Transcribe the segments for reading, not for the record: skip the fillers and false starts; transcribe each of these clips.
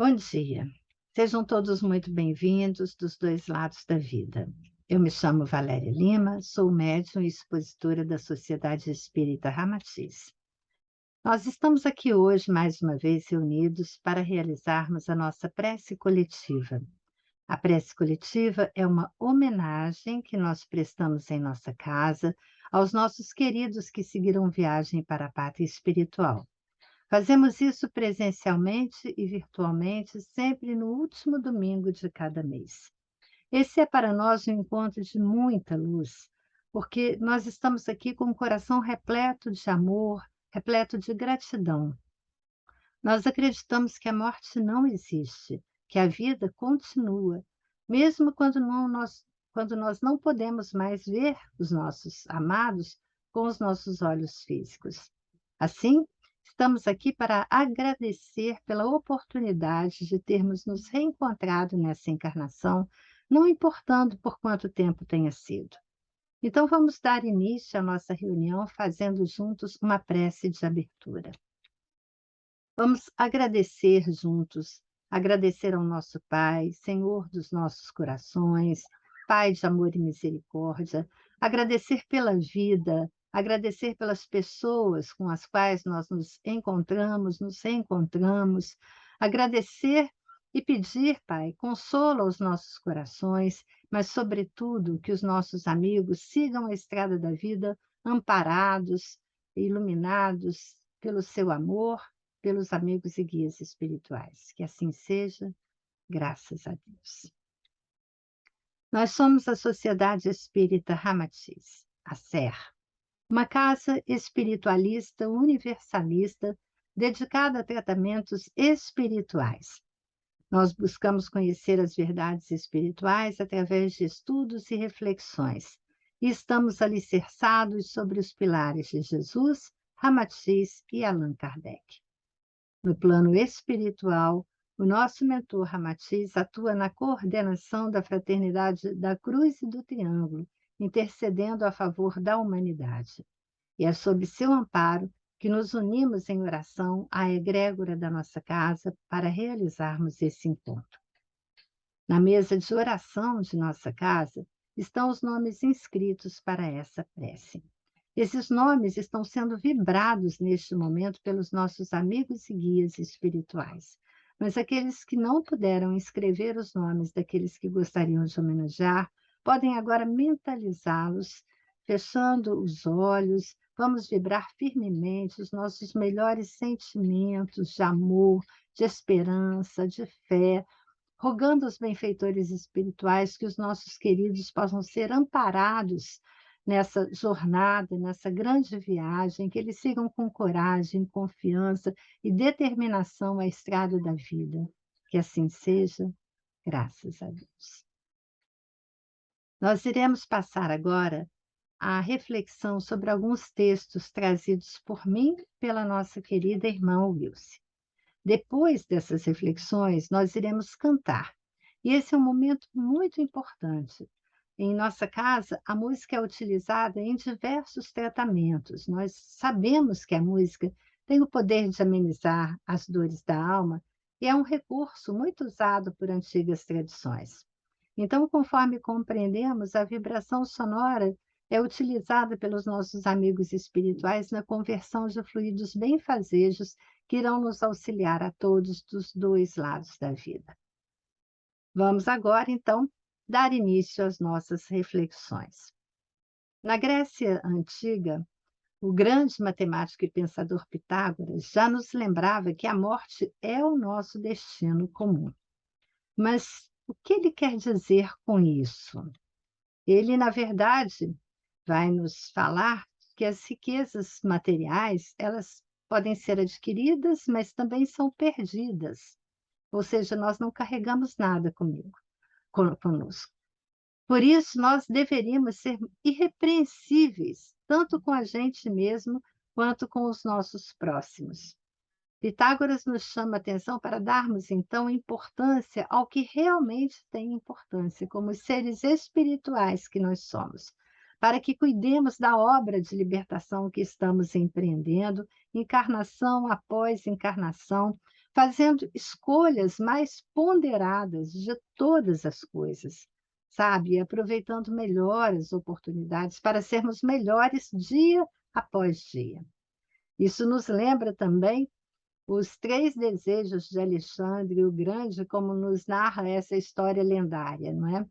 Bom dia. Sejam todos muito bem-vindos dos dois lados da vida. Eu me chamo Valéria Lima, sou médium e expositora da Sociedade Espírita Ramatiz. Nós estamos aqui hoje, mais uma vez, reunidos para realizarmos a nossa prece coletiva. A prece coletiva é uma homenagem que nós prestamos em nossa casa aos nossos queridos que seguiram viagem para a pátria espiritual. Fazemos isso presencialmente e virtualmente, sempre no último domingo de cada mês. Esse é para nós um encontro de muita luz, porque nós estamos aqui com o coração repleto de amor, repleto de gratidão. Nós acreditamos que a morte não existe, que a vida continua, mesmo quando nós não podemos mais ver os nossos amados com os nossos olhos físicos. Assim, estamos aqui para agradecer pela oportunidade de termos nos reencontrado nessa encarnação, não importando por quanto tempo tenha sido. Então, vamos dar início à nossa reunião fazendo juntos uma prece de abertura. Vamos agradecer juntos, agradecer ao nosso Pai, Senhor dos nossos corações, Pai de amor e misericórdia, agradecer pela vida, agradecer pelas pessoas com as quais nós nos encontramos, nos reencontramos, agradecer e pedir, Pai, consolo aos nossos corações, mas, sobretudo, que os nossos amigos sigam a estrada da vida amparados, iluminados pelo seu amor, pelos amigos e guias espirituais. Que assim seja, graças a Deus. Nós somos a Sociedade Espírita Ramatiz, a SER, uma casa espiritualista universalista dedicada a tratamentos espirituais. Nós buscamos conhecer as verdades espirituais através de estudos e reflexões, e estamos alicerçados sobre os pilares de Jesus, Ramatiz e Allan Kardec. No plano espiritual, o nosso mentor Ramatiz atua na coordenação da Fraternidade da Cruz e do Triângulo, intercedendo a favor da humanidade. E é sob seu amparo que nos unimos em oração à egrégora da nossa casa para realizarmos esse encontro. Na mesa de oração de nossa casa estão os nomes inscritos para essa prece. Esses nomes estão sendo vibrados neste momento pelos nossos amigos e guias espirituais. Mas aqueles que não puderam escrever os nomes daqueles que gostariam de homenagear, podem agora mentalizá-los, fechando os olhos. Vamos vibrar firmemente os nossos melhores sentimentos de amor, de esperança, de fé, rogando aos benfeitores espirituais que os nossos queridos possam ser amparados nessa jornada, nessa grande viagem, que eles sigam com coragem, confiança e determinação a estrada da vida. Que assim seja, graças a Deus. Nós iremos passar agora a reflexão sobre alguns textos trazidos por mim e pela nossa querida irmã Wilce. Depois dessas reflexões, nós iremos cantar. E esse é um momento muito importante. Em nossa casa, a música é utilizada em diversos tratamentos. Nós sabemos que a música tem o poder de amenizar as dores da alma e é um recurso muito usado por antigas tradições. Então, conforme compreendemos, a vibração sonora é utilizada pelos nossos amigos espirituais na conversão de fluidos benfazejos que irão nos auxiliar a todos dos dois lados da vida. Vamos agora, então, dar início às nossas reflexões. Na Grécia Antiga, o grande matemático e pensador Pitágoras já nos lembrava que a morte é o nosso destino comum. Mas o que ele quer dizer com isso? Ele, na verdade, vai nos falar que as riquezas materiais, elas podem ser adquiridas, mas também são perdidas. Ou seja, nós não carregamos nada conosco. Por isso, nós deveríamos ser irrepreensíveis, tanto com a gente mesmo, quanto com os nossos próximos. Pitágoras nos chama a atenção para darmos, então, importância ao que realmente tem importância, como os seres espirituais que nós somos, para que cuidemos da obra de libertação que estamos empreendendo, encarnação após encarnação, fazendo escolhas mais ponderadas de todas as coisas, sabe? E aproveitando melhor as oportunidades para sermos melhores dia após dia. Isso nos lembra também os 3 desejos de Alexandre o Grande, como nos narra essa história lendária, não é?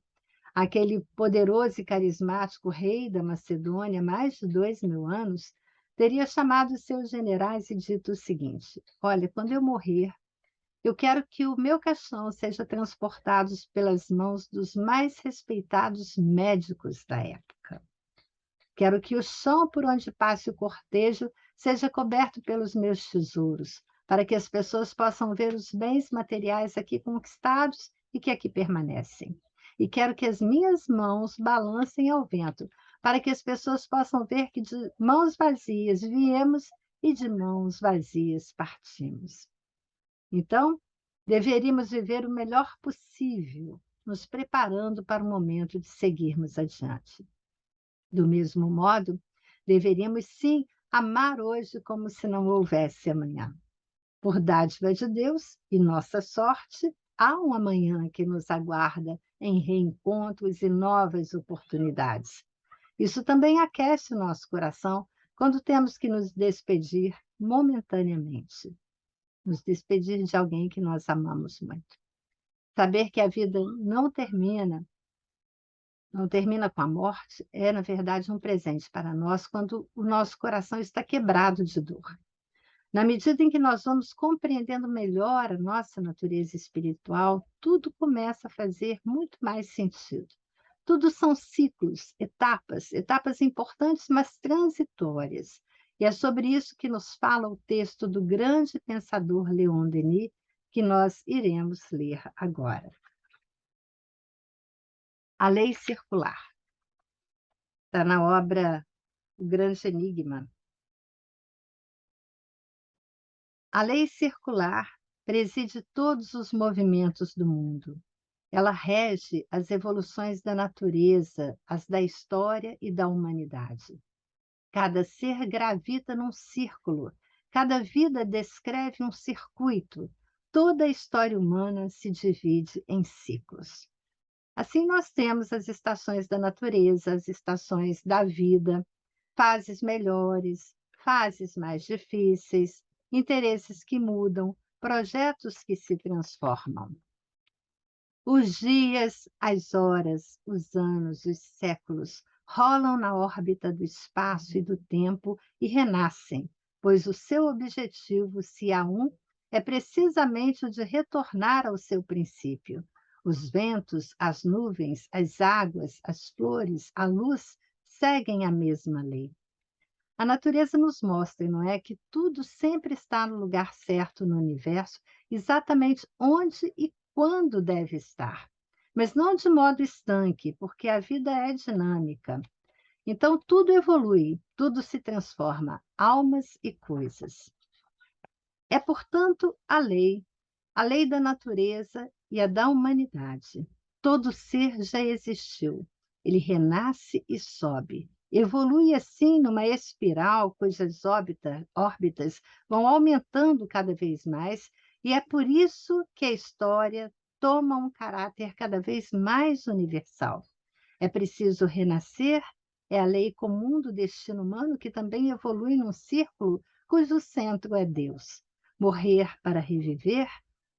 Aquele poderoso e carismático rei da Macedônia, há mais de 2000 anos, teria chamado seus generais e dito o seguinte: olha, quando eu morrer, eu quero que o meu caixão seja transportado pelas mãos dos mais respeitados médicos da época. Quero que o chão por onde passe o cortejo seja coberto pelos meus tesouros, para que as pessoas possam ver os bens materiais aqui conquistados e que aqui permanecem. E quero que as minhas mãos balancem ao vento, para que as pessoas possam ver que de mãos vazias viemos e de mãos vazias partimos. Então, deveríamos viver o melhor possível, nos preparando para o momento de seguirmos adiante. Do mesmo modo, deveríamos sim amar hoje como se não houvesse amanhã. Por dádiva de Deus e nossa sorte, há um amanhã que nos aguarda em reencontros e novas oportunidades. Isso também aquece o nosso coração quando temos que nos despedir momentaneamente. Nos despedir de alguém que nós amamos muito. Saber que a vida não termina com a morte, é, na verdade, um presente para nós quando o nosso coração está quebrado de dor. Na medida em que nós vamos compreendendo melhor a nossa natureza espiritual, tudo começa a fazer muito mais sentido. Tudo são ciclos, etapas importantes, mas transitórias. E é sobre isso que nos fala o texto do grande pensador Leon Denis, que nós iremos ler agora. A lei circular. Está na obra O Grande Enigma. A lei circular preside todos os movimentos do mundo. Ela rege as evoluções da natureza, as da história e da humanidade. Cada ser gravita num círculo, cada vida descreve um circuito, toda a história humana se divide em ciclos. Assim, nós temos as estações da natureza, as estações da vida, fases melhores, fases mais difíceis, interesses que mudam, projetos que se transformam. Os dias, as horas, os anos, os séculos rolam na órbita do espaço e do tempo e renascem, pois o seu objetivo, se há um, é precisamente o de retornar ao seu princípio. Os ventos, as nuvens, as águas, as flores, a luz seguem a mesma lei. A natureza nos mostra, não é, que tudo sempre está no lugar certo no universo, exatamente onde e quando deve estar, mas não de modo estanque, porque a vida é dinâmica. Então, tudo evolui, tudo se transforma, almas e coisas. É, portanto, a lei da natureza e a da humanidade. Todo ser já existiu, ele renasce e sobe. Evolui assim numa espiral cujas órbitas vão aumentando cada vez mais, e é por isso que a história toma um caráter cada vez mais universal. É preciso renascer, é a lei comum do destino humano que também evolui num círculo cujo centro é Deus. Morrer para reviver,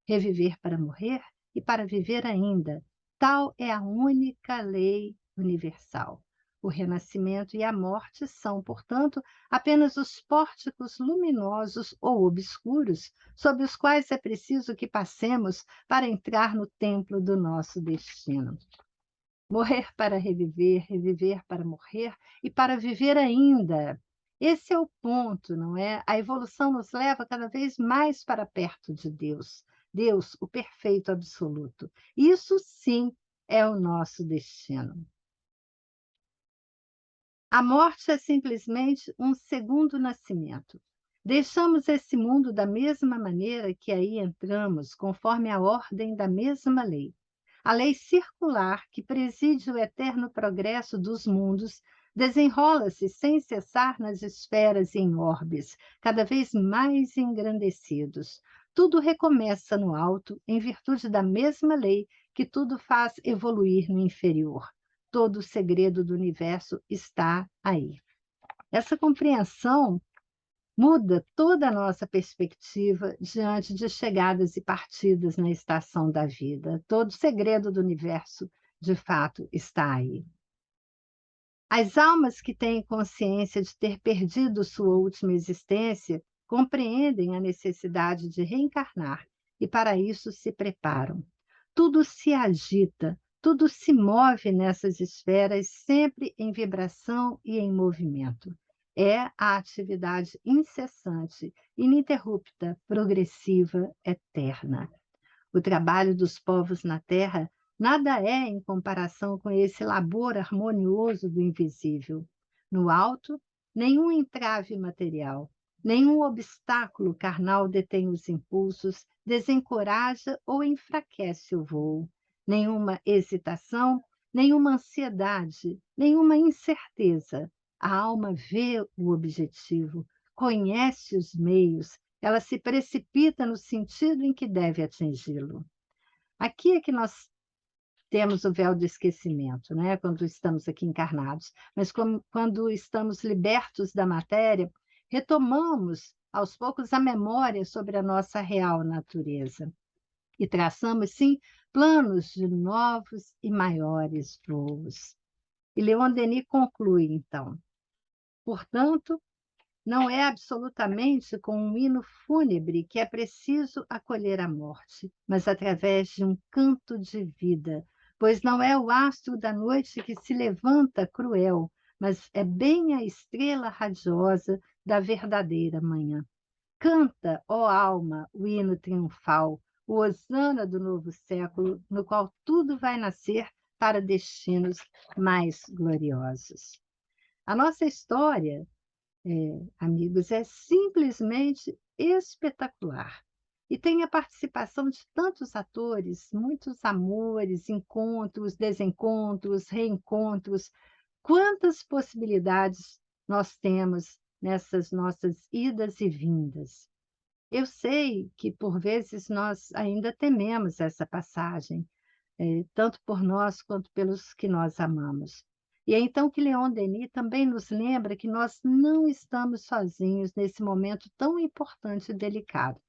reviver para morrer e para viver ainda. Tal é a única lei universal. O renascimento e a morte são, portanto, apenas os pórticos luminosos ou obscuros sob os quais é preciso que passemos para entrar no templo do nosso destino. Morrer para reviver, reviver para morrer e para viver ainda. Esse é o ponto, não é? A evolução nos leva cada vez mais para perto de Deus. Deus, o perfeito absoluto. Isso sim é o nosso destino. A morte é simplesmente um segundo nascimento. Deixamos esse mundo da mesma maneira que aí entramos, conforme a ordem da mesma lei. A lei circular que preside o eterno progresso dos mundos desenrola-se sem cessar nas esferas e em orbes, cada vez mais engrandecidos. tudo recomeça no alto, em virtude da mesma lei que tudo faz evoluir no inferior. Todo o segredo do universo está aí. Essa compreensão muda toda a nossa perspectiva diante de chegadas e partidas na estação da vida. Todo o segredo do universo, de fato, está aí. As almas que têm consciência de ter perdido sua última existência compreendem a necessidade de reencarnar e, para isso, se preparam. Tudo se agita, tudo se move nessas esferas, sempre em vibração e em movimento. É a atividade incessante, ininterrupta, progressiva, eterna. O trabalho dos povos na Terra nada é em comparação com esse labor harmonioso do invisível. No alto, nenhum entrave material, nenhum obstáculo carnal detém os impulsos, desencoraja ou enfraquece o voo. Nenhuma hesitação, nenhuma ansiedade, nenhuma incerteza. A alma vê o objetivo, conhece os meios, ela se precipita no sentido em que deve atingi-lo. Aqui é que nós temos o véu do esquecimento, né? Quando estamos aqui encarnados. Mas quando estamos libertos da matéria, retomamos aos poucos a memória sobre a nossa real natureza. E traçamos, sim, planos de novos e maiores voos. E Leon Denis conclui, então, portanto, não é absolutamente com um hino fúnebre que é preciso acolher a morte, mas através de um canto de vida, pois não é o astro da noite que se levanta cruel, mas é bem a estrela radiosa da verdadeira manhã. Canta, ó alma, o hino triunfal, o hosana do novo século, no qual tudo vai nascer para destinos mais gloriosos. A nossa história, amigos, é simplesmente espetacular. E tem a participação de tantos atores, muitos amores, encontros, desencontros, reencontros. Quantas possibilidades nós temos nessas nossas idas e vindas. Eu sei que, por vezes, nós ainda tememos essa passagem, tanto por nós quanto pelos que nós amamos. E é então que Leon Denis também nos lembra que nós não estamos sozinhos nesse momento tão importante e delicado.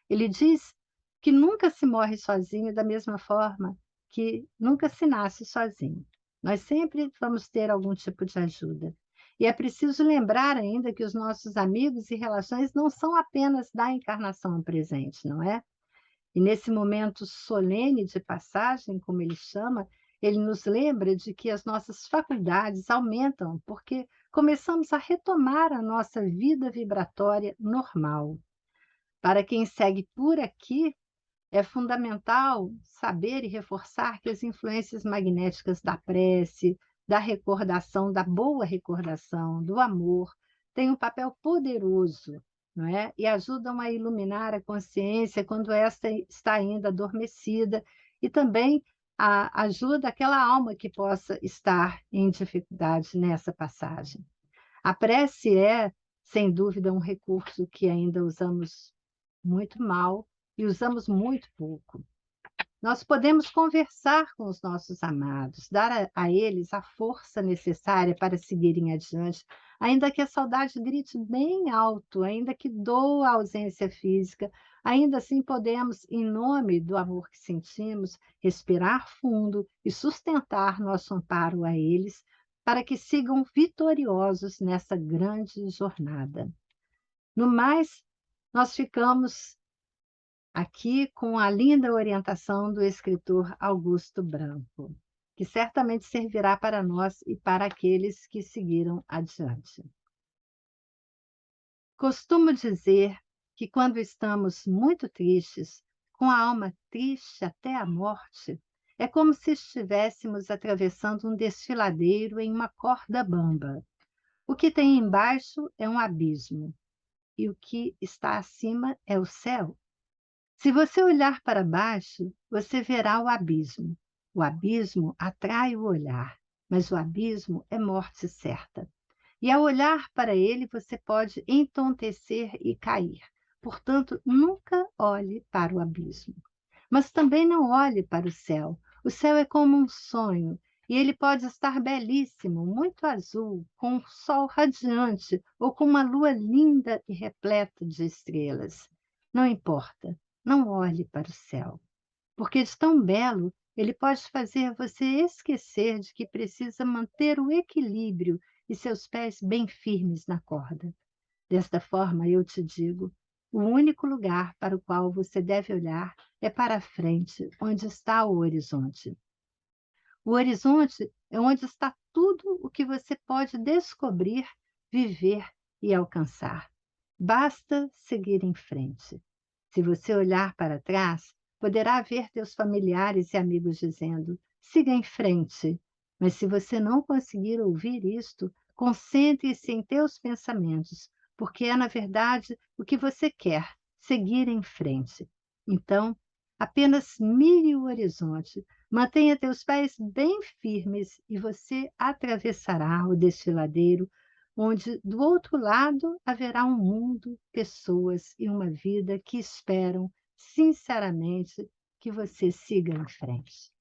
Ele diz que nunca se morre sozinho da mesma forma que nunca se nasce sozinho. Nós sempre vamos ter algum tipo de ajuda. E é preciso lembrar ainda que os nossos amigos e relações não são apenas da encarnação presente, não é? E nesse momento solene de passagem, como ele chama, ele nos lembra de que as nossas faculdades aumentam, porque começamos a retomar a nossa vida vibratória normal. Para quem segue por aqui, é fundamental saber e reforçar que as influências magnéticas da prece, da recordação, da boa recordação, do amor, têm um papel poderoso, não é? E ajudam a iluminar a consciência quando esta está ainda adormecida, e também ajuda aquela alma que possa estar em dificuldade nessa passagem. A prece é, sem dúvida, um recurso que ainda usamos muito mal e usamos muito pouco. Nós podemos conversar com os nossos amados, dar a eles a força necessária para seguirem adiante, ainda que a saudade grite bem alto, ainda que doa a ausência física, ainda assim podemos, em nome do amor que sentimos, respirar fundo e sustentar nosso amparo a eles, para que sigam vitoriosos nessa grande jornada. No mais, nós ficamos aqui com a linda orientação do escritor Augusto Branco, que certamente servirá para nós e para aqueles que seguiram adiante. Costumo dizer que quando estamos muito tristes, com a alma triste até a morte, é como se estivéssemos atravessando um desfiladeiro em uma corda bamba. O que tem embaixo é um abismo, e o que está acima é o céu. Se você olhar para baixo, você verá o abismo. O abismo atrai o olhar, mas o abismo é morte certa. E ao olhar para ele, você pode entontecer e cair, Portanto, nunca olhe para o abismo. Mas também não olhe para o céu. O céu é como um sonho, e ele pode estar belíssimo, muito azul, com um sol radiante ou com uma lua linda e repleta de estrelas. Não importa, não olhe para o céu, porque de tão belo ele pode fazer você esquecer de que precisa manter o equilíbrio e seus pés bem firmes na corda. Desta forma, eu te digo, o único lugar para o qual você deve olhar é para a frente, onde está o horizonte. O horizonte é onde está tudo o que você pode descobrir, viver e alcançar. Basta seguir em frente. Se você olhar para trás, poderá ver teus familiares e amigos dizendo: siga em frente. Mas se você não conseguir ouvir isto, concentre-se em teus pensamentos, porque é, na verdade, o que você quer, seguir em frente. Então, apenas mire o horizonte, mantenha teus pés bem firmes e você atravessará o desfiladeiro, onde do outro lado haverá um mundo, pessoas e uma vida que esperam sinceramente que você siga em frente.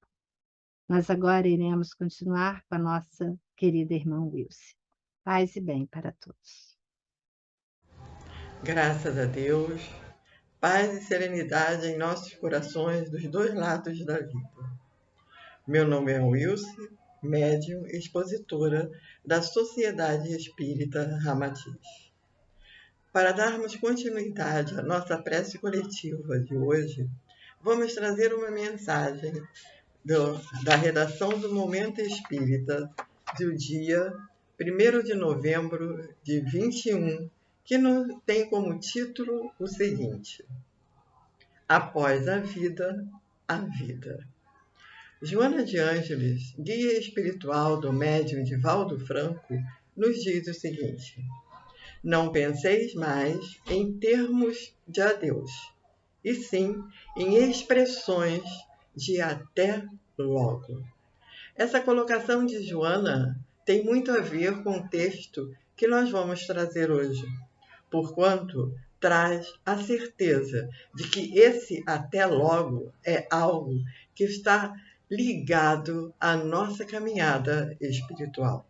Nós agora iremos continuar com a nossa querida irmã Wilce. Paz e bem para todos. Graças a Deus, paz e serenidade em nossos corações dos dois lados da vida. Meu nome é Wilce, médium e expositora da Sociedade Espírita Ramatiz. Para darmos continuidade à nossa prece coletiva de hoje, vamos trazer uma mensagem da redação do Momento Espírita do dia 1º de novembro de 21, que tem como título o seguinte: Após a vida, a vida. Joana de Ângeles, guia espiritual do médium Divaldo Franco, nos diz o seguinte: não penseis mais em termos de adeus, e sim em expressões de até logo. Essa colocação de Joana tem muito a ver com o texto que nós vamos trazer hoje, porquanto traz a certeza de que esse até logo é algo que está ligado à nossa caminhada espiritual.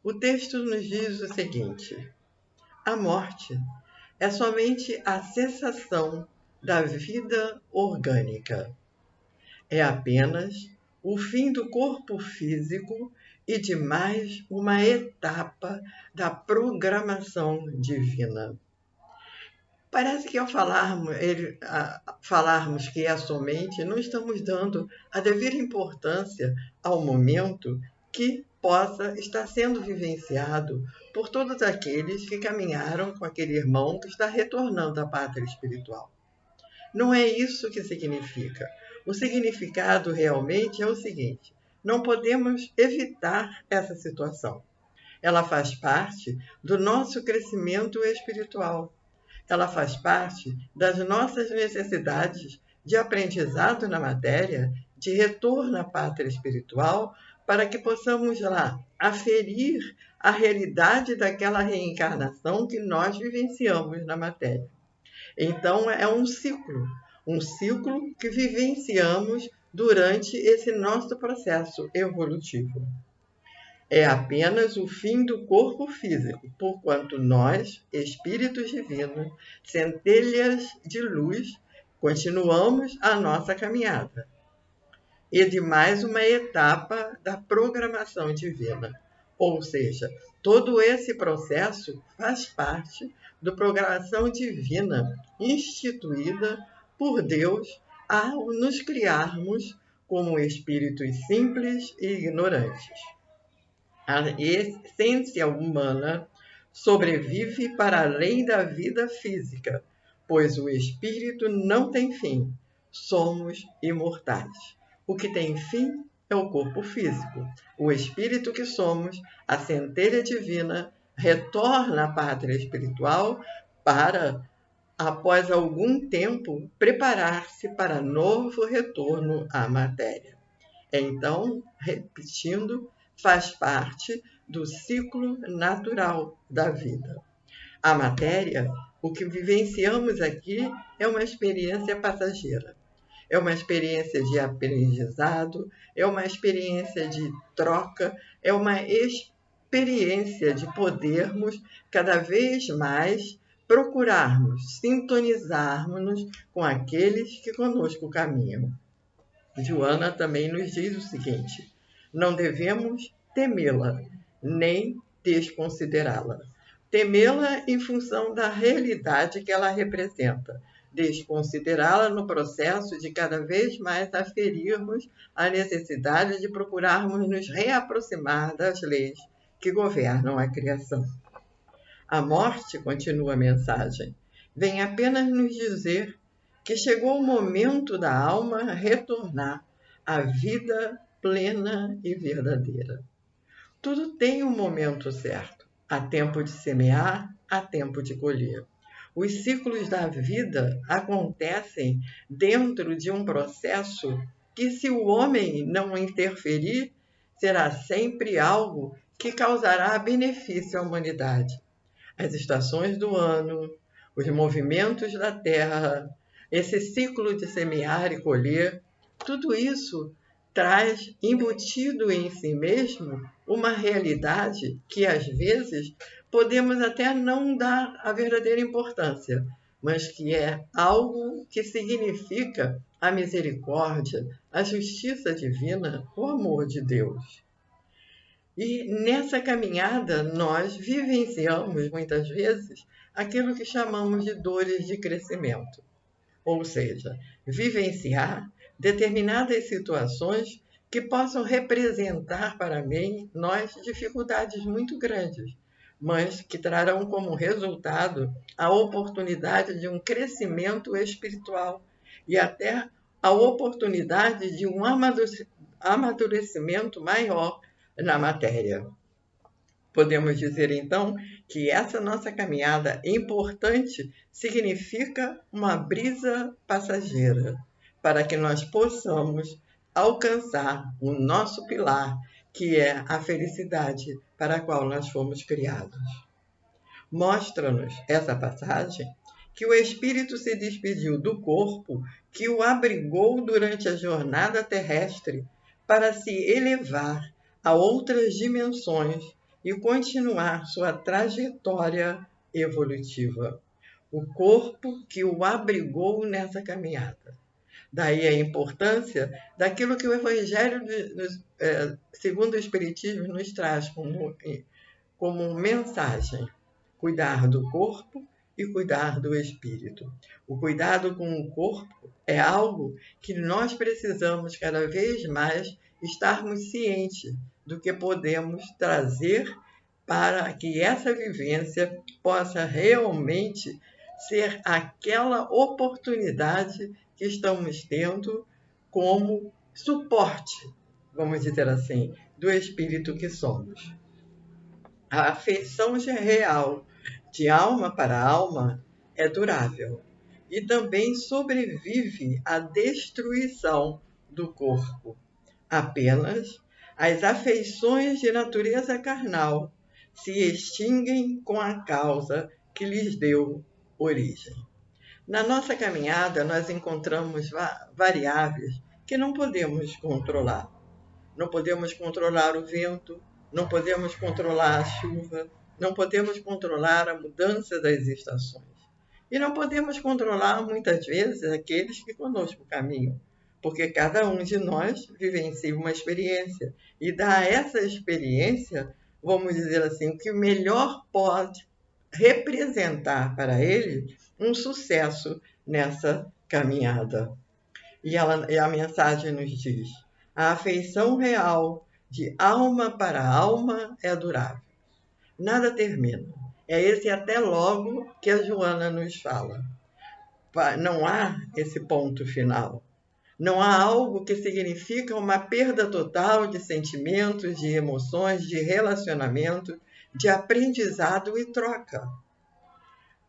O texto nos diz o seguinte: a morte é somente a cessação da vida orgânica. É apenas o fim do corpo físico e de mais uma etapa da programação divina. Parece que ao falarmos que é somente, não estamos dando a devida importância ao momento que possa estar sendo vivenciado por todos aqueles que caminharam com aquele irmão que está retornando à pátria espiritual. Não é isso que significa. O significado realmente é o seguinte: não podemos evitar essa situação. Ela faz parte do nosso crescimento espiritual. Ela faz parte das nossas necessidades de aprendizado na matéria, de retorno à pátria espiritual, para que possamos lá aferir a realidade daquela reencarnação que nós vivenciamos na matéria. Então, é um ciclo que vivenciamos durante esse nosso processo evolutivo. É apenas o fim do corpo físico, porquanto nós, espíritos divinos, centelhas de luz, continuamos a nossa caminhada. E de mais uma etapa da programação divina. Ou seja, todo esse processo faz parte da programação divina instituída por Deus ao nos criarmos como espíritos simples e ignorantes. A essência humana sobrevive para além da vida física, pois o espírito não tem fim. Somos imortais. O que tem fim é o corpo físico. O espírito que somos, a centelha divina, retorna à pátria espiritual para, após algum tempo, preparar-se para novo retorno à matéria. Então, repetindo, faz parte do ciclo natural da vida. A matéria, o que vivenciamos aqui, é uma experiência passageira. É uma experiência de aprendizado, é uma experiência de troca, é uma experiência de podermos cada vez mais procurarmos sintonizarmos-nos com aqueles que conosco caminham. Joana também nos diz o seguinte: não devemos temê-la, nem desconsiderá-la. Temê-la em função da realidade que ela representa, desconsiderá-la no processo de cada vez mais aferirmos a necessidade de procurarmos nos reaproximar das leis que governam a criação. A morte, continua a mensagem, vem apenas nos dizer que chegou o momento da alma retornar à vida plena e verdadeira. Tudo tem um momento certo. Há tempo de semear, há tempo de colher. Os ciclos da vida acontecem dentro de um processo que, se o homem não interferir, será sempre algo que causará benefício à humanidade. As estações do ano, os movimentos da terra, esse ciclo de semear e colher, tudo isso traz embutido em si mesmo uma realidade que, às vezes, podemos até não dar a verdadeira importância, mas que é algo que significa a misericórdia, a justiça divina, o amor de Deus. E nessa caminhada nós vivenciamos muitas vezes aquilo que chamamos de dores de crescimento, ou seja, vivenciar determinadas situações que possam representar para nós dificuldades muito grandes, mas que trarão como resultado a oportunidade de um crescimento espiritual e até a oportunidade de um amadurecimento maior na matéria. Podemos dizer, então, que essa nossa caminhada importante significa uma brisa passageira, para que nós possamos alcançar o nosso pilar, que é a felicidade para a qual nós fomos criados. Mostra-nos essa passagem que o espírito se despediu do corpo que o abrigou durante a jornada terrestre para se elevar a outras dimensões e continuar sua trajetória evolutiva. O corpo que o abrigou nessa caminhada. Daí a importância daquilo que o Evangelho, segundo o Espiritismo, nos traz como mensagem: cuidar do corpo e cuidar do espírito. O cuidado com o corpo é algo que nós precisamos cada vez mais estarmos cientes do que podemos trazer para que essa vivência possa realmente ser aquela oportunidade que estamos tendo como suporte, vamos dizer assim, do espírito que somos. A afeição real de alma para alma é durável e também sobrevive à destruição do corpo. Apenas as afeições de natureza carnal se extinguem com a causa que lhes deu origem. Na nossa caminhada, nós encontramos variáveis que não podemos controlar. Não podemos controlar o vento, não podemos controlar a chuva, não podemos controlar a mudança das estações. E não podemos controlar, muitas vezes, aqueles que conosco caminham, porque cada um de nós vivencia uma experiência. E dá essa experiência, vamos dizer assim, o que melhor pode representar para ele um sucesso nessa caminhada. E a mensagem nos diz: a afeição real de alma para alma é durável. Nada termina. É esse até logo que a Joana nos fala. Não há esse ponto final. Não há algo que significa uma perda total de sentimentos, de emoções, de relacionamento, de aprendizado e troca.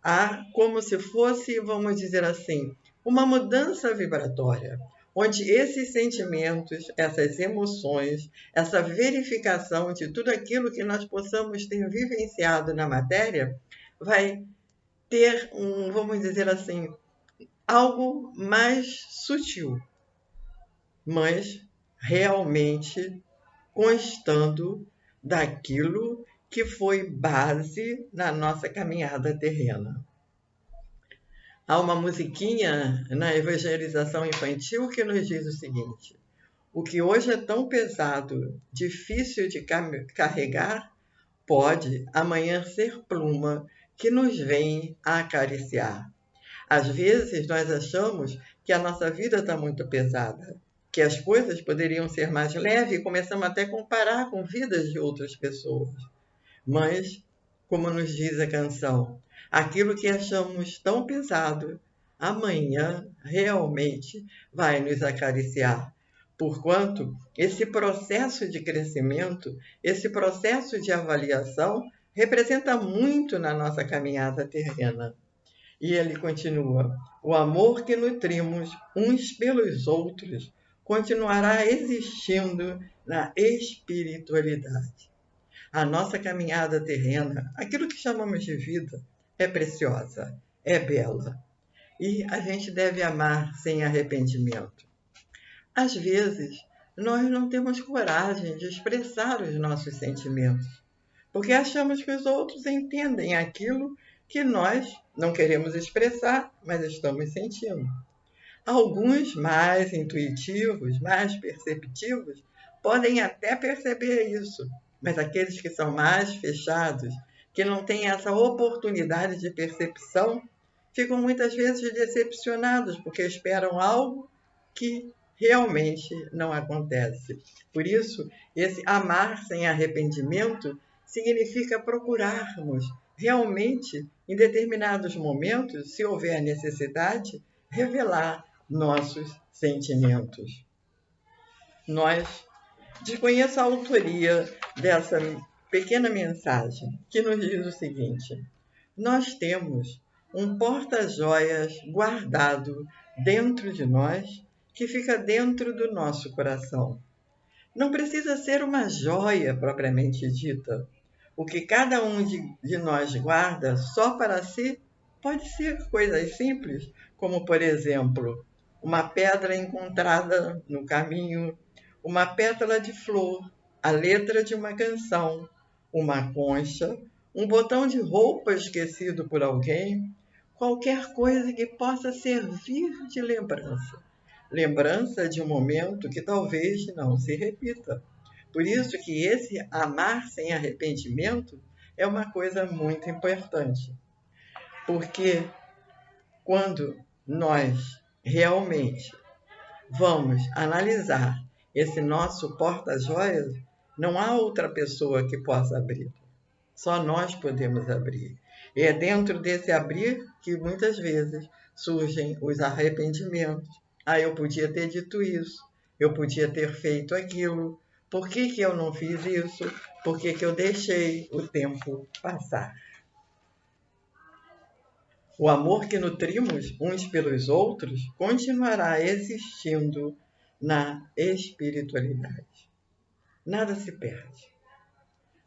Há como se fosse, vamos dizer assim, uma mudança vibratória, onde esses sentimentos, essas emoções, essa verificação de tudo aquilo que nós possamos ter vivenciado na matéria, vai ter vamos dizer assim, algo mais sutil, mas realmente constando daquilo que foi base na nossa caminhada terrena. Há uma musiquinha na evangelização infantil que nos diz o seguinte: o que hoje é tão pesado, difícil de carregar, pode amanhã ser pluma que nos vem a acariciar. Às vezes nós achamos que a nossa vida está muito pesada, que as coisas poderiam ser mais leves e começamos até a comparar com vidas de outras pessoas. Mas, como nos diz a canção, aquilo que achamos tão pesado, amanhã realmente vai nos acariciar. Porquanto esse processo de crescimento, esse processo de avaliação, representa muito na nossa caminhada terrena. E ele continua: o amor que nutrimos uns pelos outros continuará existindo na espiritualidade. A nossa caminhada terrena, aquilo que chamamos de vida, é preciosa, é bela. E a gente deve amar sem arrependimento. Às vezes, nós não temos coragem de expressar os nossos sentimentos, porque achamos que os outros entendem aquilo que nós não queremos expressar, mas estamos sentindo. Alguns mais intuitivos, mais perceptivos, podem até perceber isso, mas aqueles que são mais fechados, que não têm essa oportunidade de percepção, ficam muitas vezes decepcionados, porque esperam algo que realmente não acontece. Por isso, esse amar sem arrependimento significa procurarmos realmente, em determinados momentos, se houver necessidade, revelar nossos sentimentos. Desconheço a autoria dessa pequena mensagem, que nos diz o seguinte: nós temos um porta-joias guardado dentro de nós, que fica dentro do nosso coração. Não precisa ser uma joia propriamente dita. O que cada um de nós guarda só para si pode ser coisas simples, como, por exemplo, uma pedra encontrada no caminho, uma pétala de flor, a letra de uma canção, uma concha, um botão de roupa esquecido por alguém, qualquer coisa que possa servir de lembrança. Lembrança de um momento que talvez não se repita. Por isso que esse amar sem arrependimento é uma coisa muito importante. Porque quando nós realmente vamos analisar esse nosso porta-joias, não há outra pessoa que possa abrir. Só nós podemos abrir. E é dentro desse abrir que muitas vezes surgem os arrependimentos. Eu podia ter dito isso, eu podia ter feito aquilo, por que eu não fiz isso? Por que eu deixei o tempo passar? O amor que nutrimos uns pelos outros continuará existindo na espiritualidade. Nada se perde.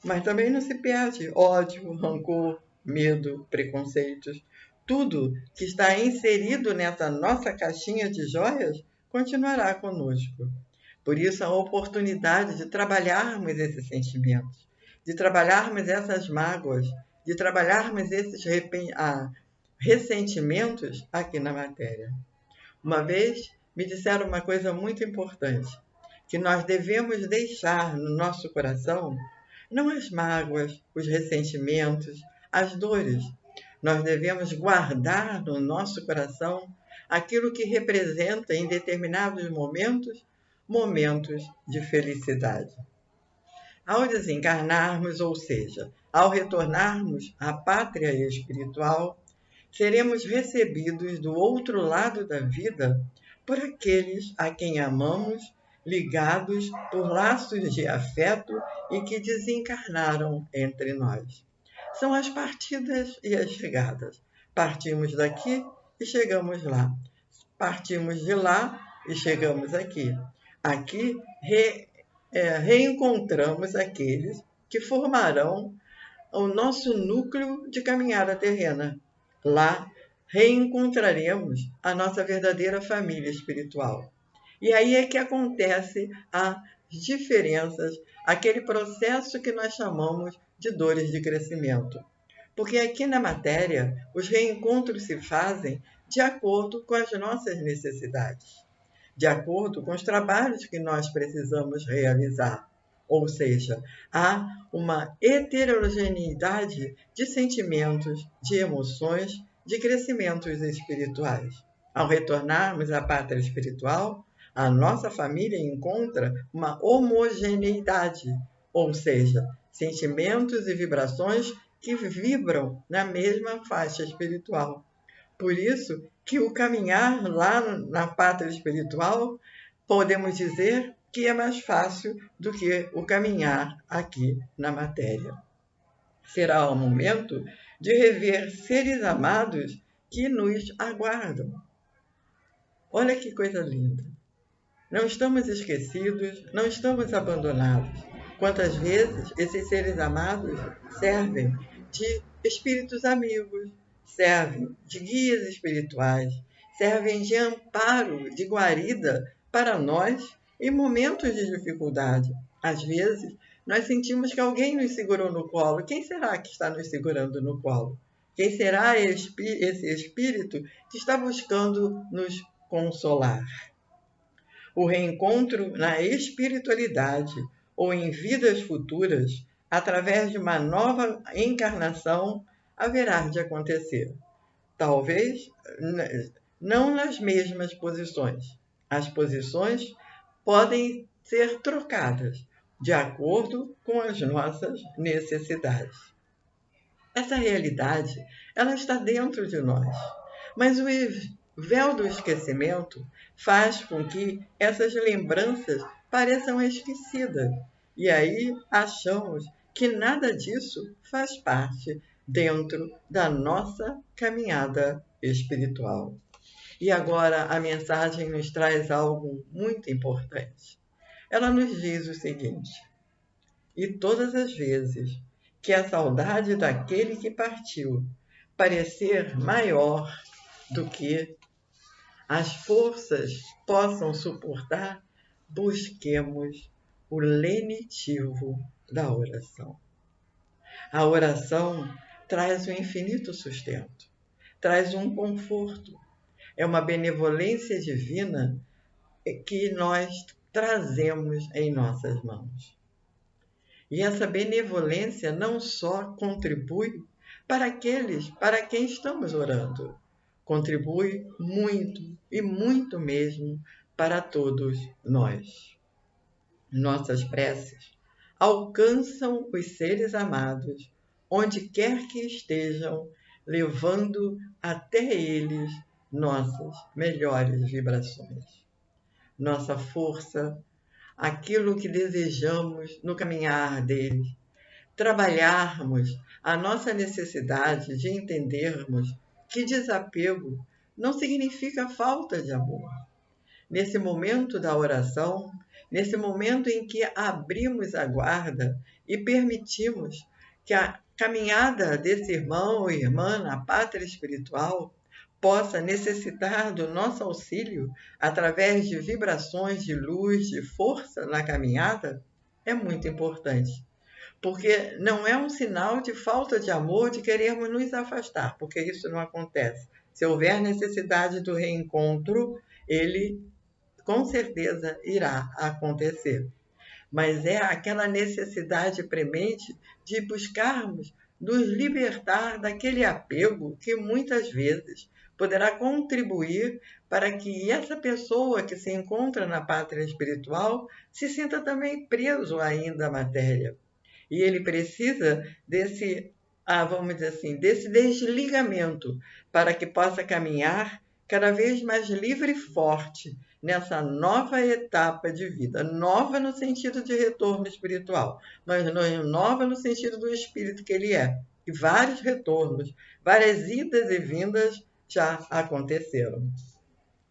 Mas também não se perde ódio, rancor, medo, preconceitos. Tudo que está inserido nessa nossa caixinha de joias continuará conosco. Por isso, a oportunidade de trabalharmos esses sentimentos, de trabalharmos essas mágoas, de trabalharmos esses ressentimentos aqui na matéria. Uma vez me disseram uma coisa muito importante, que nós devemos deixar no nosso coração não as mágoas, os ressentimentos, as dores. Nós devemos guardar no nosso coração aquilo que representa em determinados momentos de felicidade. Ao desencarnarmos, ou seja, ao retornarmos à pátria espiritual, seremos recebidos do outro lado da vida por aqueles a quem amamos, ligados por laços de afeto e que desencarnaram entre nós. São as partidas e as chegadas. Partimos daqui e chegamos lá. Partimos de lá e chegamos aqui. Aqui reencontramos aqueles que formarão ao nosso núcleo de caminhada terrena. Lá reencontraremos a nossa verdadeira família espiritual. E aí é que acontece as diferenças, aquele processo que nós chamamos de dores de crescimento. Porque aqui na matéria, os reencontros se fazem de acordo com as nossas necessidades, de acordo com os trabalhos que nós precisamos realizar. Ou seja, há uma heterogeneidade de sentimentos, de emoções, de crescimentos espirituais. Ao retornarmos à pátria espiritual, a nossa família encontra uma homogeneidade, ou seja, sentimentos e vibrações que vibram na mesma faixa espiritual. Por isso que o caminhar lá na pátria espiritual, podemos dizer que é mais fácil do que o caminhar aqui na matéria. Será o momento de rever seres amados que nos aguardam. Olha que coisa linda! Não estamos esquecidos, não estamos abandonados. Quantas vezes esses seres amados servem de espíritos amigos, servem de guias espirituais, servem de amparo, de guarida para nós em momentos de dificuldade. Às vezes, nós sentimos que alguém nos segurou no colo. Quem será que está nos segurando no colo? Quem será esse espírito que está buscando nos consolar? O reencontro na espiritualidade ou em vidas futuras, através de uma nova encarnação, haverá de acontecer. Talvez não nas mesmas posições. As posições podem ser trocadas de acordo com as nossas necessidades. Essa realidade, ela está dentro de nós, mas o véu do esquecimento faz com que essas lembranças pareçam esquecidas. E aí achamos que nada disso faz parte dentro da nossa caminhada espiritual. E agora a mensagem nos traz algo muito importante. Ela nos diz o seguinte: e todas as vezes que a saudade daquele que partiu parecer maior do que as forças possam suportar, busquemos o lenitivo da oração. A oração traz um infinito sustento, traz um conforto, é uma benevolência divina que nós trazemos em nossas mãos. E essa benevolência não só contribui para aqueles para quem estamos orando, contribui muito e muito mesmo para todos nós. Nossas preces alcançam os seres amados onde quer que estejam, levando até eles nossas melhores vibrações, nossa força, aquilo que desejamos no caminhar deles, trabalharmos a nossa necessidade de entendermos que desapego não significa falta de amor. Nesse momento da oração, nesse momento em que abrimos a guarda e permitimos que a caminhada desse irmão ou irmã na pátria espiritual possa necessitar do nosso auxílio através de vibrações de luz, de força na caminhada, é muito importante. Porque não é um sinal de falta de amor, de querermos nos afastar, porque isso não acontece. Se houver necessidade do reencontro, ele com certeza irá acontecer. Mas é aquela necessidade premente de buscarmos nos libertar daquele apego que muitas vezes poderá contribuir para que essa pessoa que se encontra na pátria espiritual se sinta também preso ainda à matéria. E ele precisa desse, vamos dizer assim, desse desligamento para que possa caminhar cada vez mais livre e forte nessa nova etapa de vida. Nova no sentido de retorno espiritual, mas nova no sentido do espírito que ele é. E vários retornos, várias idas e vindas já aconteceram.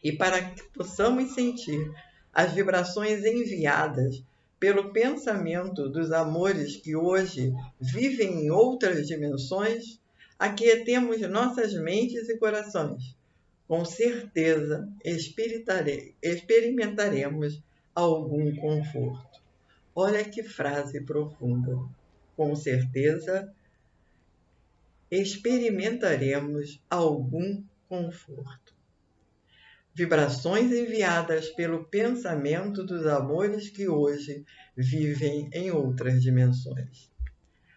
E para que possamos sentir as vibrações enviadas pelo pensamento dos amores que hoje vivem em outras dimensões, aquietemos nossas mentes e corações. Com certeza experimentaremos algum conforto. Olha que frase profunda. Com certeza experimentaremos algum conforto. Vibrações enviadas pelo pensamento dos amores que hoje vivem em outras dimensões.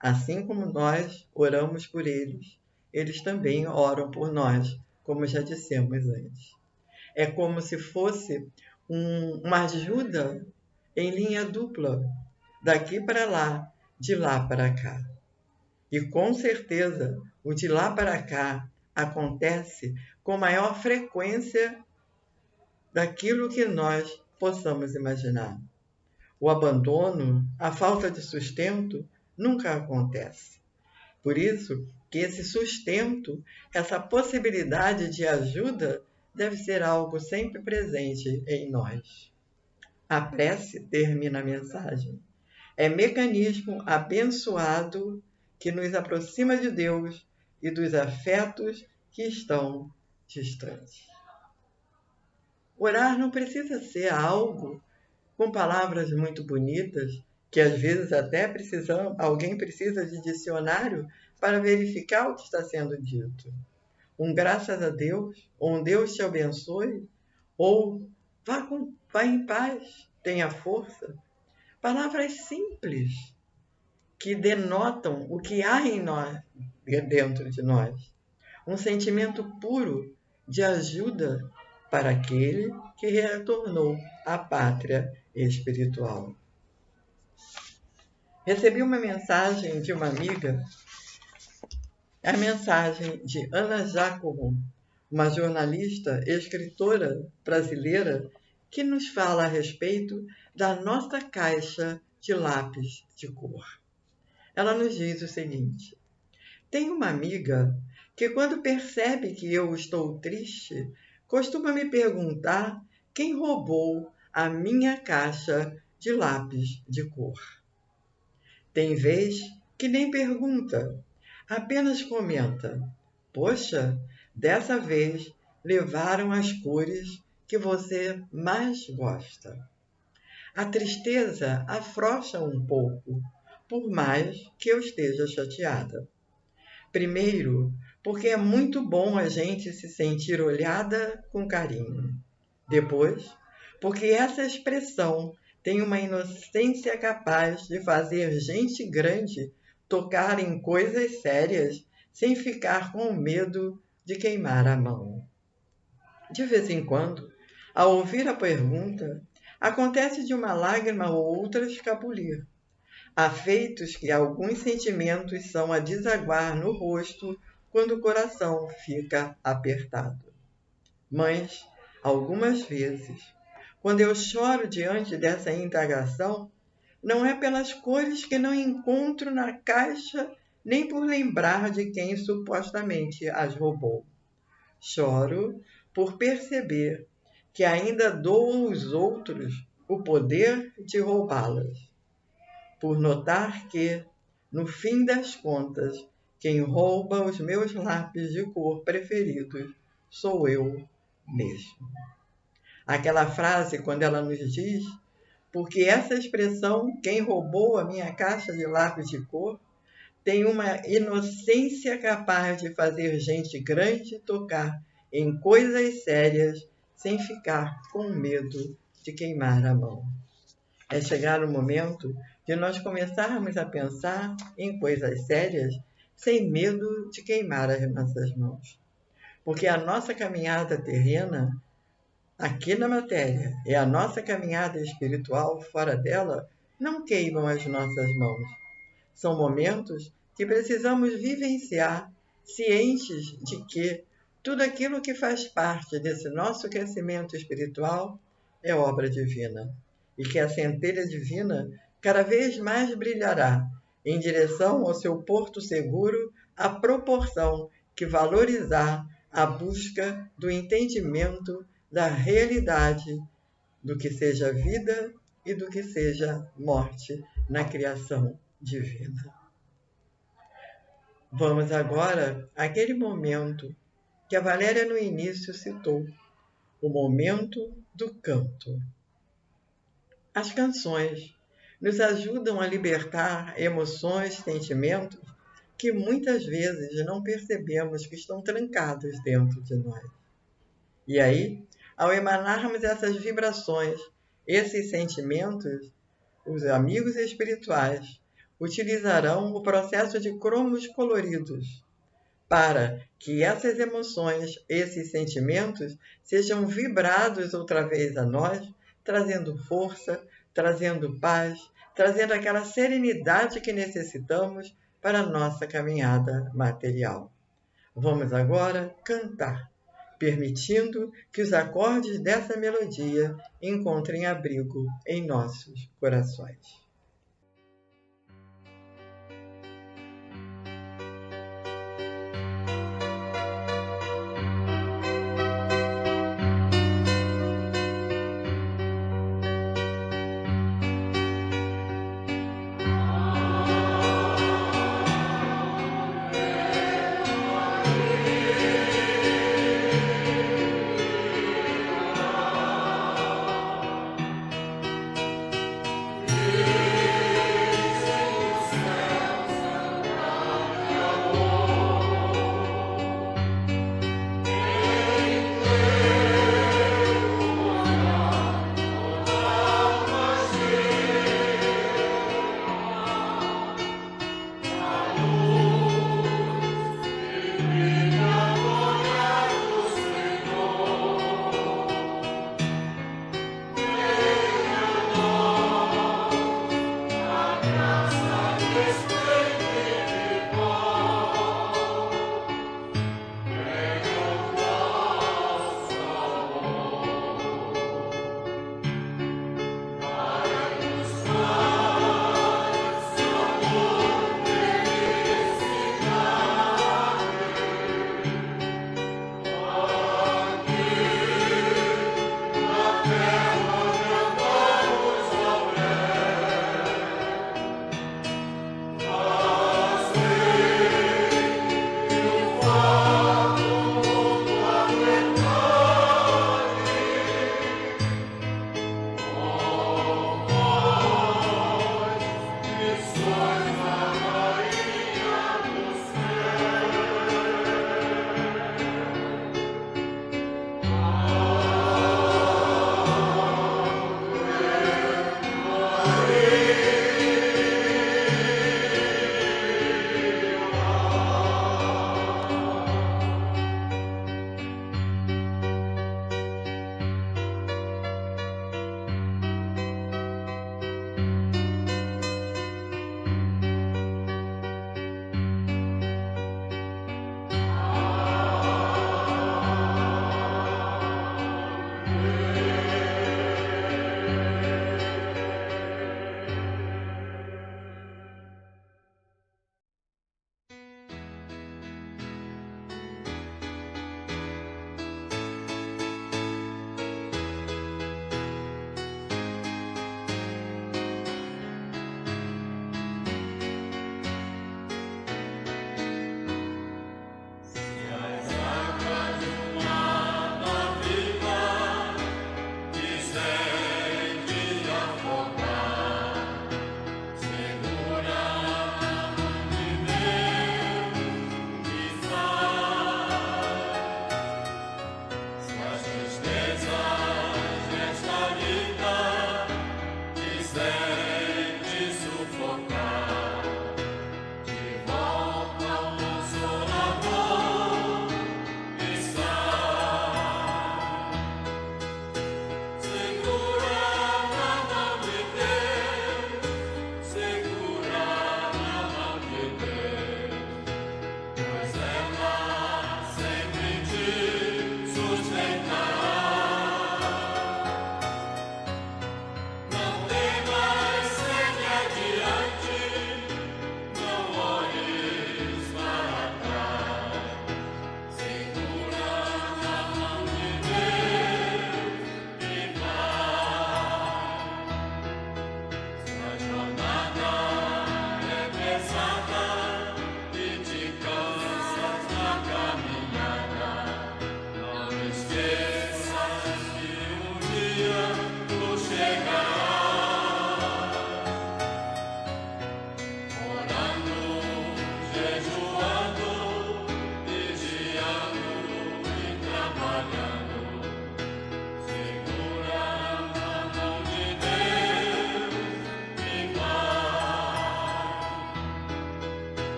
Assim como nós oramos por eles, eles também oram por nós, como já dissemos antes. É como se fosse uma ajuda em linha dupla, daqui para lá, de lá para cá. E com certeza, o de lá para cá acontece com maior frequência daquilo que nós possamos imaginar. O abandono, a falta de sustento, nunca acontece. Por isso que esse sustento, essa possibilidade de ajuda, deve ser algo sempre presente em nós. A prece termina a mensagem. É mecanismo abençoado que nos aproxima de Deus e dos afetos que estão distantes. Orar não precisa ser algo com palavras muito bonitas, que às vezes até alguém precisa de dicionário para verificar o que está sendo dito. Um graças a Deus, ou um Deus te abençoe, ou vá em paz, tenha força. Palavras simples que denotam o que há em nós, dentro de nós. Um sentimento puro de ajuda para aquele que retornou à pátria espiritual. Recebi uma mensagem de uma amiga, a mensagem de Ana Giacomo, uma jornalista, escritora brasileira, que nos fala a respeito da nossa caixa de lápis de cor. Ela nos diz o seguinte: tenho uma amiga que, quando percebe que eu estou triste, costuma me perguntar quem roubou a minha caixa de lápis de cor. Tem vez que nem pergunta, apenas comenta: poxa, dessa vez levaram as cores que você mais gosta. A tristeza afrouxa um pouco, por mais que eu esteja chateada. Primeiro, porque é muito bom a gente se sentir olhada com carinho. Depois, porque essa expressão tem uma inocência capaz de fazer gente grande tocar em coisas sérias sem ficar com medo de queimar a mão. De vez em quando, ao ouvir a pergunta, acontece de uma lágrima ou outra escapulir. Há feitos que alguns sentimentos são a desaguar no rosto quando o coração fica apertado. Mas, algumas vezes, quando eu choro diante dessa indagação, não é pelas cores que não encontro na caixa, nem por lembrar de quem supostamente as roubou. Choro por perceber que ainda dou aos outros o poder de roubá-las. Por notar que, no fim das contas, quem rouba os meus lápis de cor preferidos sou eu mesmo. Aquela frase, quando ela nos diz, porque essa expressão, quem roubou a minha caixa de lápis de cor, tem uma inocência capaz de fazer gente grande tocar em coisas sérias sem ficar com medo de queimar a mão. É chegar o momento de nós começarmos a pensar em coisas sérias sem medo de queimar as nossas mãos. Porque a nossa caminhada terrena, aqui na matéria, e a nossa caminhada espiritual fora dela, não queimam as nossas mãos. São momentos que precisamos vivenciar, cientes de que tudo aquilo que faz parte desse nosso crescimento espiritual é obra divina. E que a centelha divina cada vez mais brilhará em direção ao seu porto seguro, à proporção que valorizar a busca do entendimento da realidade do que seja vida e do que seja morte na criação divina. Vamos agora àquele momento que a Valéria no início citou, o momento do canto. As canções nos ajudam a libertar emoções, sentimentos que muitas vezes não percebemos que estão trancados dentro de nós. E aí, ao emanarmos essas vibrações, esses sentimentos, os amigos espirituais utilizarão o processo de cromos coloridos para que essas emoções, esses sentimentos, sejam vibrados outra vez a nós, trazendo força, trazendo paz, trazendo aquela serenidade que necessitamos para a nossa caminhada material. Vamos agora cantar, permitindo que os acordes dessa melodia encontrem abrigo em nossos corações.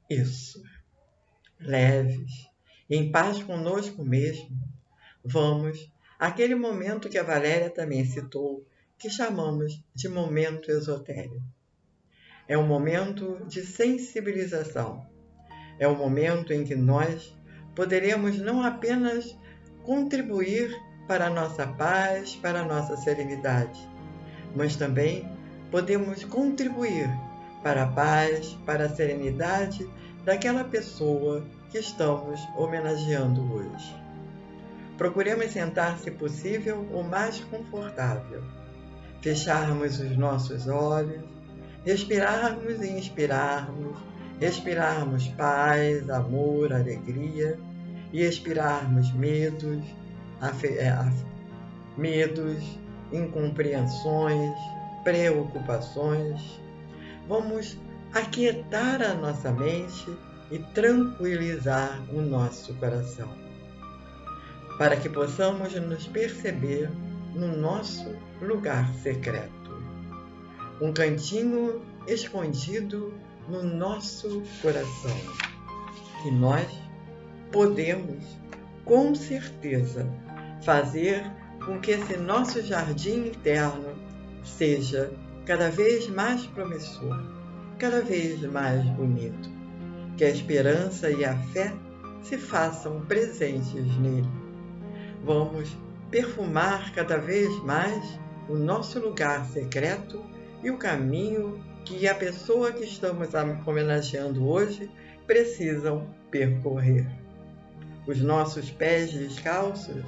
Isso, leves, em paz conosco mesmo, vamos àquele momento que a Valéria também citou, que chamamos de momento esotérico. É um momento de sensibilização. É um momento em que nós poderemos não apenas contribuir para a nossa paz, para a nossa serenidade, mas também podemos contribuir para a paz, para a serenidade daquela pessoa que estamos homenageando hoje. Procuremos sentar, se possível, o mais confortável. Fecharmos os nossos olhos, respirarmos e inspirarmos, respirarmos paz, amor, alegria e expirarmos medos, incompreensões, preocupações. Vamos aquietar a nossa mente e tranquilizar o nosso coração, para que possamos nos perceber no nosso lugar secreto. Um cantinho escondido no nosso coração. E nós podemos, com certeza, fazer com que esse nosso jardim interno seja cada vez mais promissor, cada vez mais bonito. Que a esperança e a fé se façam presentes nele. Vamos perfumar cada vez mais o nosso lugar secreto e o caminho que a pessoa que estamos homenageando hoje precisam percorrer. Os nossos pés descalços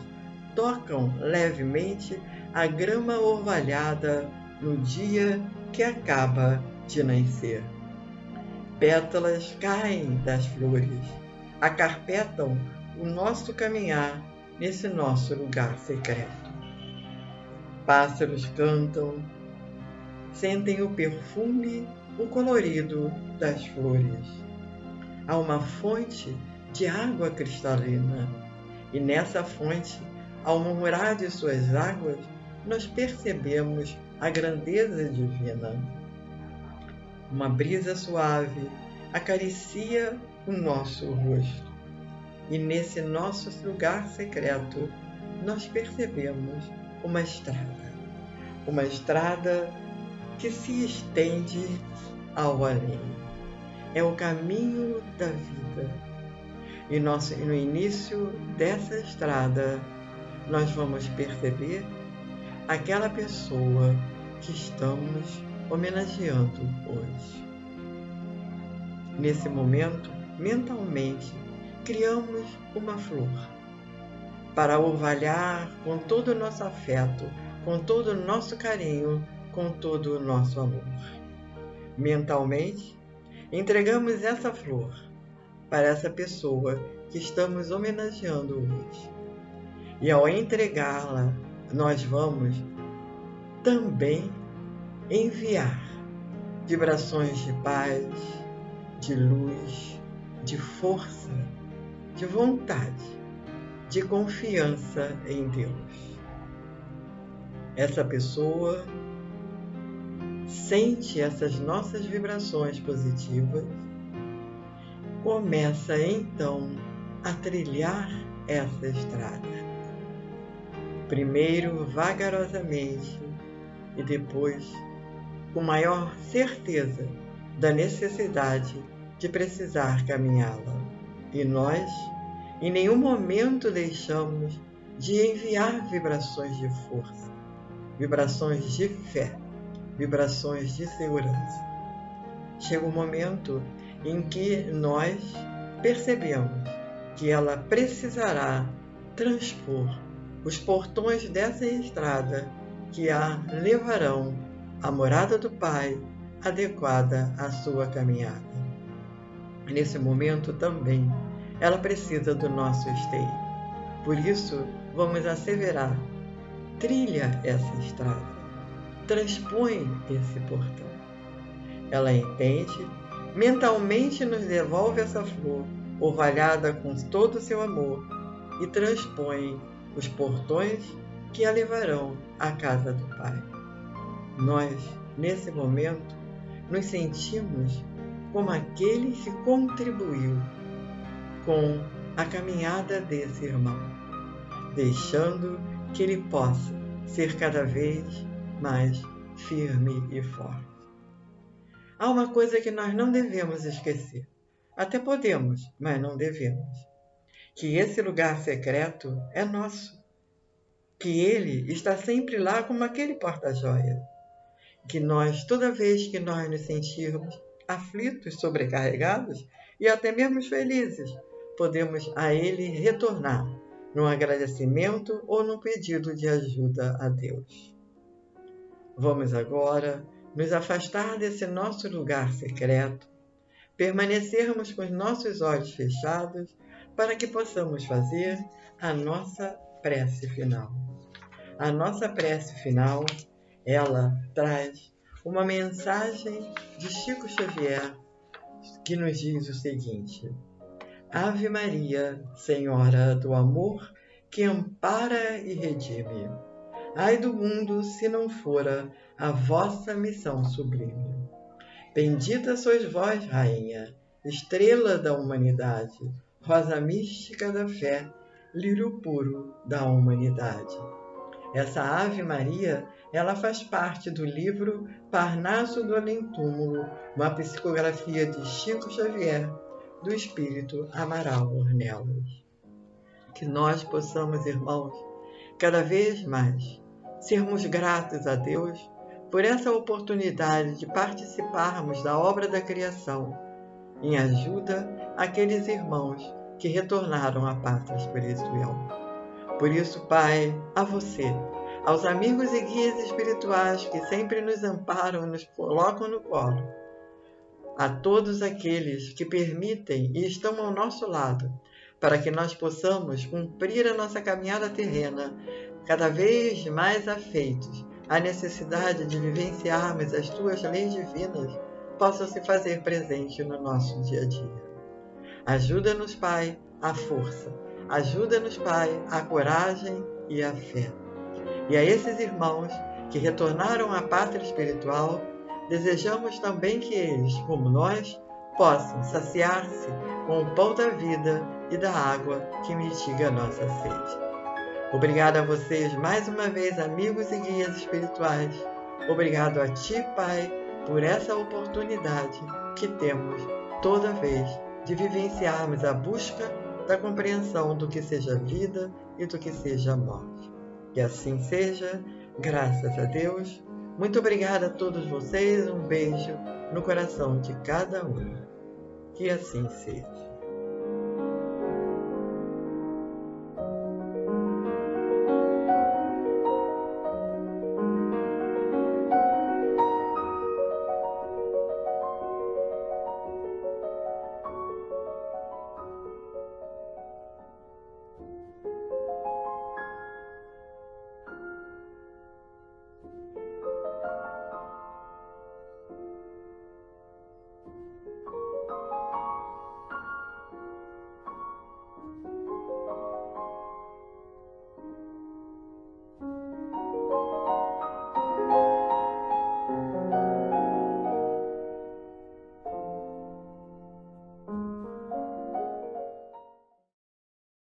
tocam levemente a grama orvalhada no dia que acaba de nascer. Pétalas caem das flores, acarpetam o nosso caminhar nesse nosso lugar secreto. Pássaros cantam, sentem o perfume, o colorido das flores. Há uma fonte de água cristalina, e nessa fonte, ao murmurar de suas águas, nós percebemos a grandeza divina. Uma brisa suave acaricia o nosso rosto, e nesse nosso lugar secreto, nós percebemos uma estrada que se estende ao além. É o caminho da vida. E no início dessa estrada, nós vamos perceber aquela pessoa que estamos homenageando hoje. Nesse momento, mentalmente, criamos uma flor para orvalhar com todo o nosso afeto, com todo o nosso carinho, com todo o nosso amor. Mentalmente, entregamos essa flor para essa pessoa que estamos homenageando hoje. E ao entregá-la, nós vamos também enviar vibrações de paz, de luz, de força, de vontade, de confiança em Deus. Essa pessoa sente essas nossas vibrações positivas, começa então a trilhar essa estrada. Primeiro vagarosamente e depois com maior certeza da necessidade de precisar caminhá-la. E nós, em nenhum momento deixamos de enviar vibrações de força, vibrações de fé, vibrações de segurança. Chega um momento em que nós percebemos que ela precisará transpor os portões dessa estrada que a levarão à morada do Pai, adequada à sua caminhada. Nesse momento também, ela precisa do nosso esteio. Por isso, vamos asseverar: trilha essa estrada, transpõe esse portão. Ela entende, mentalmente nos devolve essa flor, orvalhada com todo o seu amor, e transpõe os portões que a levarão à casa do Pai. Nós, nesse momento, nos sentimos como aquele que contribuiu com a caminhada desse irmão, deixando que ele possa ser cada vez mais firme e forte. Há uma coisa que nós não devemos esquecer. Até podemos, mas não devemos. Que esse lugar secreto é nosso. Que ele está sempre lá como aquele porta-joia. Que nós, toda vez que nós nos sentirmos aflitos, sobrecarregados e até mesmo felizes, podemos a ele retornar num agradecimento ou num pedido de ajuda a Deus. Vamos agora nos afastar desse nosso lugar secreto, permanecermos com os nossos olhos fechados para que possamos fazer a nossa prece final. A nossa prece final, ela traz uma mensagem de Chico Xavier que nos diz o seguinte: Ave Maria, Senhora do amor, que ampara e redime. Ai do mundo se não fora a vossa missão sublime. Bendita sois vós, Rainha, estrela da humanidade, rosa mística da fé, lírio puro da humanidade. Essa Ave Maria, ela faz parte do livro Parnaso do Além-Túmulo, uma psicografia de Chico Xavier, do Espírito Amaral Ornelas. Que nós possamos, irmãos, cada vez mais sermos gratos a Deus por essa oportunidade de participarmos da obra da criação, em ajuda àqueles irmãos que retornaram à pátria espiritual. Por isso, Pai, a você, aos amigos e guias espirituais que sempre nos amparam e nos colocam no colo, a todos aqueles que permitem e estão ao nosso lado, para que nós possamos cumprir a nossa caminhada terrena, cada vez mais afeitos à necessidade de vivenciarmos as tuas leis divinas, possam se fazer presente no nosso dia a dia. Ajuda-nos, Pai, a força. Ajuda-nos, Pai, a coragem e a fé. E a esses irmãos que retornaram à pátria espiritual, desejamos também que eles, como nós, possam saciar-se com o pão da vida e da água que mitiga a nossa sede. Obrigado a vocês mais uma vez, amigos e guias espirituais. Obrigado a Ti, Pai, por essa oportunidade que temos toda vez de vivenciarmos a busca da compreensão do que seja vida e do que seja morte. Que assim seja, graças a Deus. Muito obrigada a todos vocês, um beijo no coração de cada um. Que assim seja.